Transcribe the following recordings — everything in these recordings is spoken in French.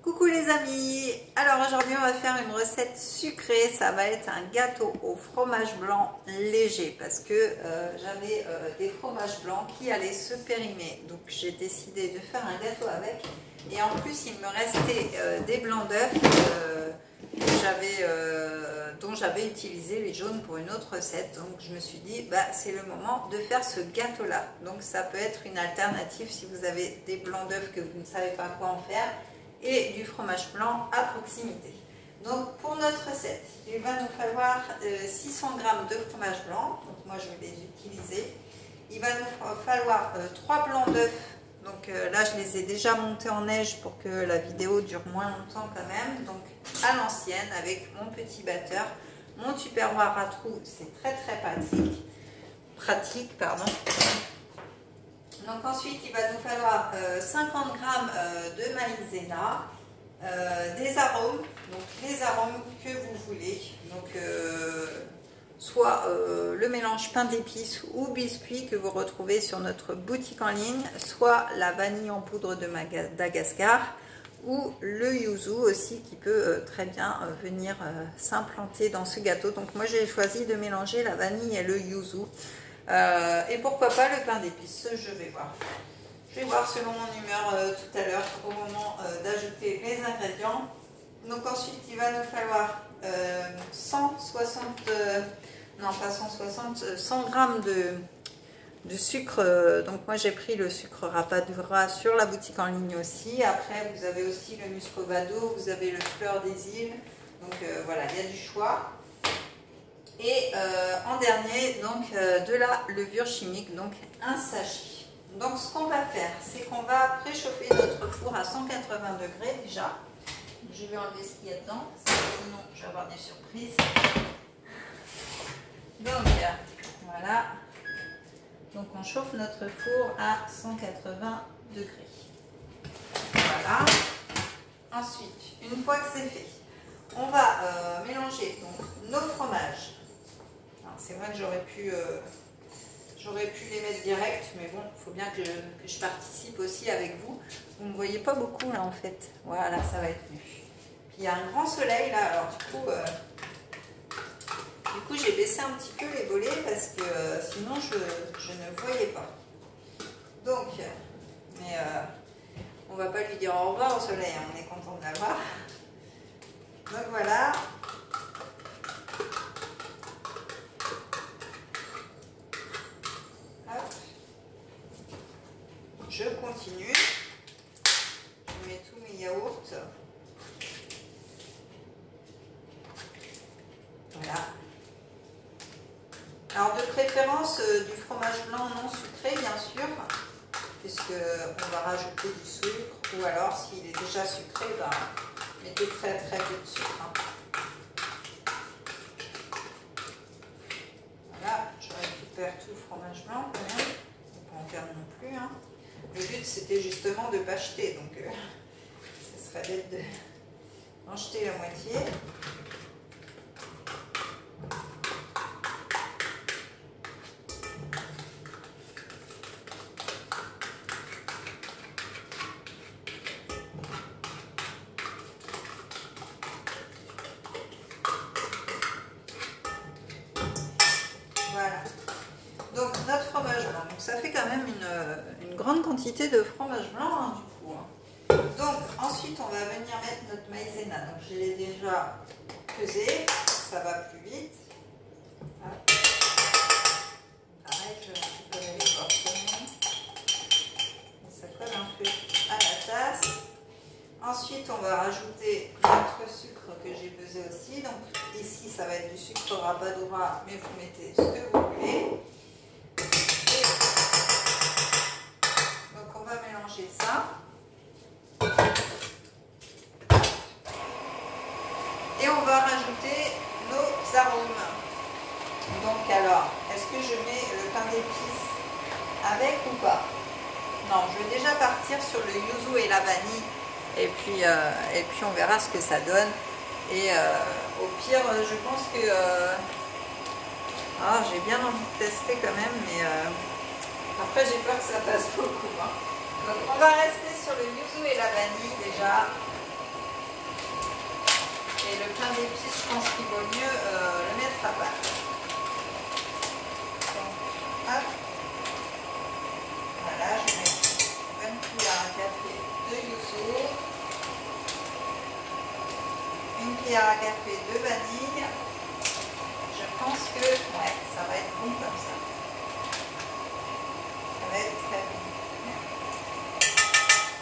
Coucou les amis, alors aujourd'hui on va faire une recette sucrée, ça va être un gâteau au fromage blanc léger parce que j'avais des fromages blancs qui allaient se périmer, donc j'ai décidé de faire un gâteau avec, et en plus il me restait des blancs d'œufs dont j'avais utilisé les jaunes pour une autre recette, donc je me suis dit bah, c'est le moment de faire ce gâteau là, donc ça peut être une alternative si vous avez des blancs d'œufs que vous ne savez pas quoi en faire et du fromage blanc à proximité. Donc pour notre recette, il va nous falloir 600 g de fromage blanc, donc moi je vais les utiliser. Il va nous falloir 3 blancs d'œufs, donc là je les ai déjà montés en neige pour que la vidéo dure moins longtemps quand même, donc à l'ancienne avec mon petit batteur, mon tupperware à trous, c'est très pratique. Donc ensuite, il va nous falloir 50 g de maïzena, des arômes, donc les arômes que vous voulez, donc soit le mélange pain d'épices ou biscuit que vous retrouvez sur notre boutique en ligne, soit la vanille en poudre de Madagascar ou le yuzu aussi qui peut très bien venir s'implanter dans ce gâteau. Donc moi j'ai choisi de mélanger la vanille et le yuzu. Et pourquoi pas le pain d'épices, je vais voir. Je vais voir selon mon humeur tout à l'heure au moment d'ajouter les ingrédients. Donc ensuite il va nous falloir 100 g de sucre. Donc moi j'ai pris le sucre rapadura sur la boutique en ligne aussi. Après vous avez aussi le muscovado, vous avez le fleur des îles. Donc voilà, il y a du choix. Et en dernier, donc de la levure chimique, donc un sachet. Donc ce qu'on va faire, c'est qu'on va préchauffer notre four à 180 degrés déjà. Je vais enlever ce qu'il y a dedans, sinon je vais avoir des surprises. Donc voilà. Donc on chauffe notre four à 180 degrés. Voilà. Ensuite, une fois que c'est fait, on va mélanger donc nos fromages. C'est vrai que j'aurais pu les mettre direct, mais bon, il faut bien que je participe aussi avec vous. Vous ne me voyez pas beaucoup là en fait. Voilà, ça va être mieux. Puis il y a un grand soleil là, alors du coup j'ai baissé un petit peu les volets parce que sinon je ne voyais pas. Donc, mais on va pas lui dire au revoir au soleil, hein, on est content de l'avoir. Donc voilà. Je continue, je mets tous mes yaourts, voilà. Alors de préférence du fromage blanc non sucré bien sûr, puisque on va rajouter du sucre, ou alors s'il est déjà sucré, ben, mettez très peu de sucre. Hein. Voilà, je récupère tout le fromage blanc quand même, on peut en faire non plus. Hein. Le but c'était justement de ne pas jeter, donc ce serait bête d'en jeter la moitié. Voilà. Donc notre fromage blanc, donc ça fait quand même une grande quantité de fromage blanc hein, du coup. Hein. Donc ensuite on va venir mettre notre maïzena. Donc je l'ai déjà pesé, ça va plus vite. Hop. Pareil, je vais récupérer les portions. Ça colle un peu à la tasse. Ensuite on va rajouter notre sucre que j'ai pesé aussi. Donc ici ça va être du sucre rapadura, mais vous mettez ce que vous voulez. Ça et on va rajouter nos arômes. Donc alors, est-ce que je mets le pain d'épices avec ou pas? Non, je vais déjà partir sur le yuzu et la vanille et puis on verra ce que ça donne. Et au pire, je pense que j'ai bien envie de tester quand même, mais après j'ai peur que ça passe beaucoup. Hein. Donc on va rester sur le yuzu et la vanille déjà. pain d'épices, je pense qu'il vaut mieux le mettre à part. Donc, hop. Voilà, je vais mettre une cuillère à café de yuzu, une cuillère à café de vanille. Je pense que ouais, ça va être bon comme ça. Ça va être très bon.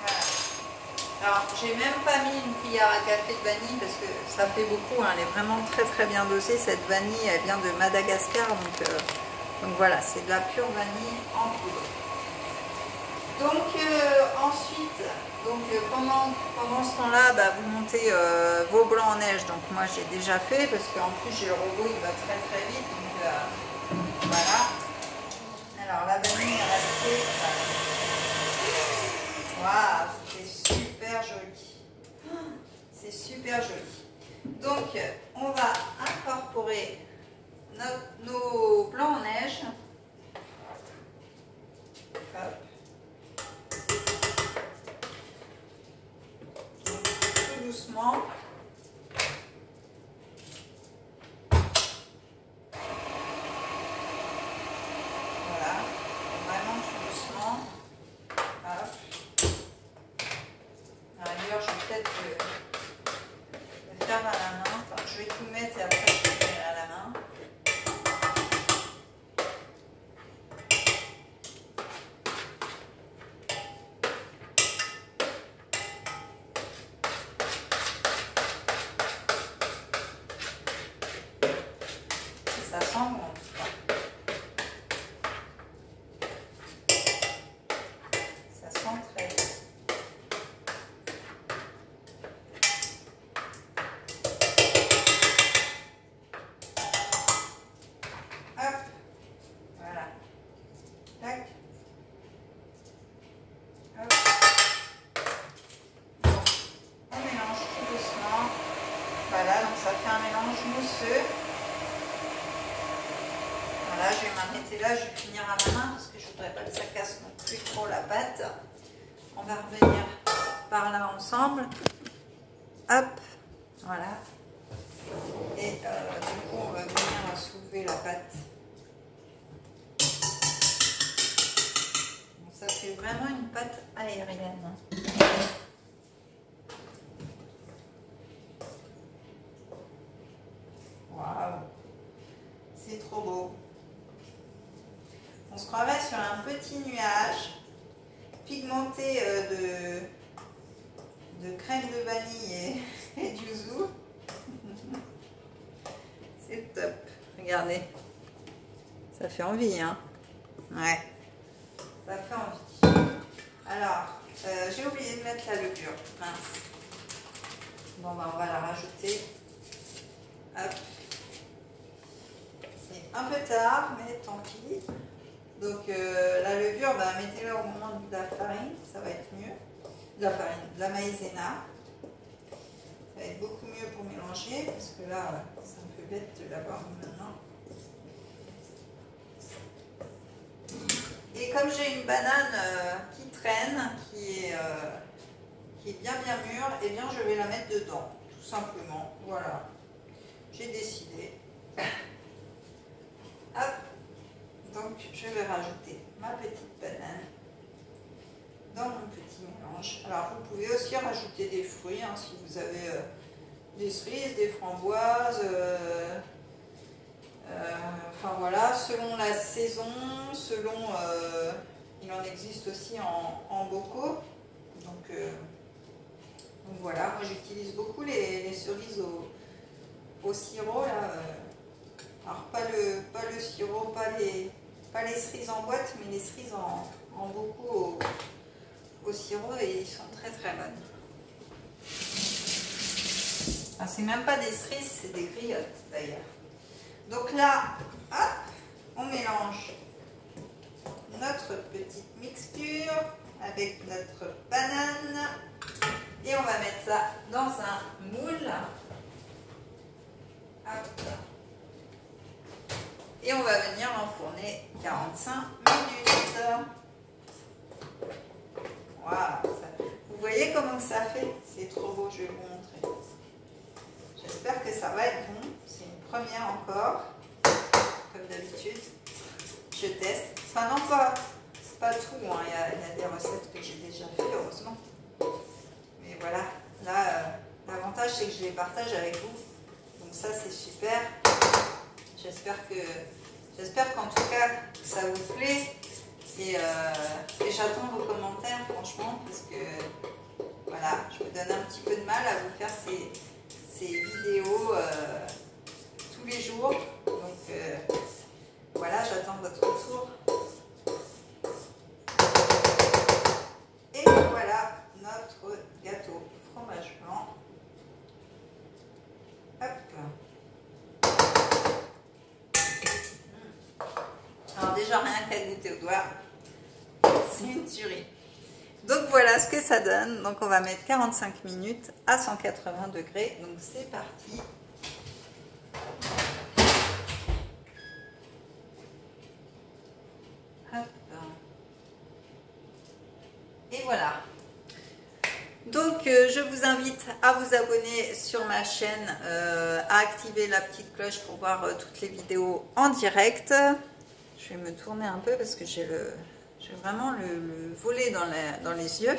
Voilà. Alors, j'ai même pas mis une cuillère à café de vanille parce que ça fait beaucoup. Hein, elle est vraiment très bien dosée. Cette vanille, elle vient de Madagascar. Donc voilà, c'est de la pure vanille en poudre. Donc ensuite, pendant ce temps-là, bah, vous montez vos blancs en neige. Donc moi j'ai déjà fait parce qu'en plus j'ai le robot, il va très vite. Donc voilà. Alors la vanille est restée. Waouh, c'est super joli. C'est super joli. Donc on va incorporer nos blancs en neige. Hop. Doucement. Voilà, vraiment tout doucement. Hop. À la rigueur, je vais peut-être le faire à la main. Enfin, je vais tout mettre et après je vais le faire à la main. Ça sent bon. Ça sent très bon. Hop. Voilà. Tac. Hop. Bon. On mélange tout doucement. Voilà, donc ça fait un mélange mousseux. Voilà, je vais m'arrêter là, je vais finir à la main parce que je ne voudrais pas que ça casse non plus trop la pâte. On va revenir par là ensemble. Hop, voilà. Et du coup, on va venir soulever la pâte. Donc, ça fait vraiment une pâte aérienne. Waouh, c'est trop beau. On se croirait sur un petit nuage pigmenté de crème de vanille et de yuzu. C'est top. Regardez. Ça fait envie, hein? Ouais. Ça fait envie. Alors, j'ai oublié de mettre la levure. Mince. Bon, bah, on va la rajouter. Hop. C'est un peu tard, mais tant pis. Donc la levure, bah, mettez-la au moment de la farine, ça va être mieux. De la farine, de la maïzena. Ça va être beaucoup mieux pour mélanger, parce que là, c'est un peu bête de l'avoir maintenant. Et comme j'ai une banane qui traîne, qui est bien mûre, et eh bien je vais la mettre dedans, tout simplement. Voilà, j'ai décidé. Hop. Donc, je vais rajouter ma petite banane dans mon petit mélange. Alors, vous pouvez aussi rajouter des fruits, hein, si vous avez des cerises, des framboises, enfin voilà, selon la saison, selon... il en existe aussi en bocaux. Donc voilà, moi j'utilise beaucoup les cerises au sirop, là. Alors, pas le sirop, pas les cerises en boîte, mais les cerises en bocaux au sirop, et ils sont très bonnes. Ah, c'est même pas des cerises, c'est des griottes d'ailleurs. Donc là, hop, on mélange notre petite mixture avec notre banane et on va mettre ça dans un moule. Hop. Et on va venir l'enfourner 45 minutes. Waouh! Vous voyez comment ça fait? C'est trop beau, je vais vous montrer. J'espère que ça va être bon. C'est une première encore. Comme d'habitude, je teste. Enfin non, pas tout. Hein. Il y a des recettes que j'ai déjà fait, heureusement. Mais voilà, là, l'avantage c'est que je les partage avec vous. Donc ça, c'est super. J'espère qu'en tout cas, ça vous plaît. Et j'attends vos commentaires, franchement, parce que voilà, je me donne un petit peu de mal à vous faire ces vidéos tous les jours. Donc voilà, j'attends votre retour. Et voilà notre gâteau fromage blanc. Hop. Alors déjà, rien qu'à goûter au doigt, c'est une tuerie. Donc voilà ce que ça donne. Donc on va mettre 45 minutes à 180 degrés. Donc c'est parti. Hop. Et voilà. Donc je vous invite à vous abonner sur ma chaîne, à activer la petite cloche pour voir toutes les vidéos en direct. Je vais me tourner un peu parce que j'ai vraiment le volet dans les yeux.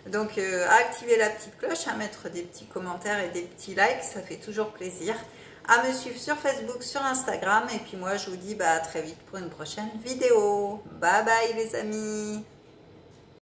Donc à activer la petite cloche, à mettre des petits commentaires et des petits likes, ça fait toujours plaisir. À me suivre sur Facebook, sur Instagram. Et puis moi je vous dis à très vite pour une prochaine vidéo. Bye bye les amis.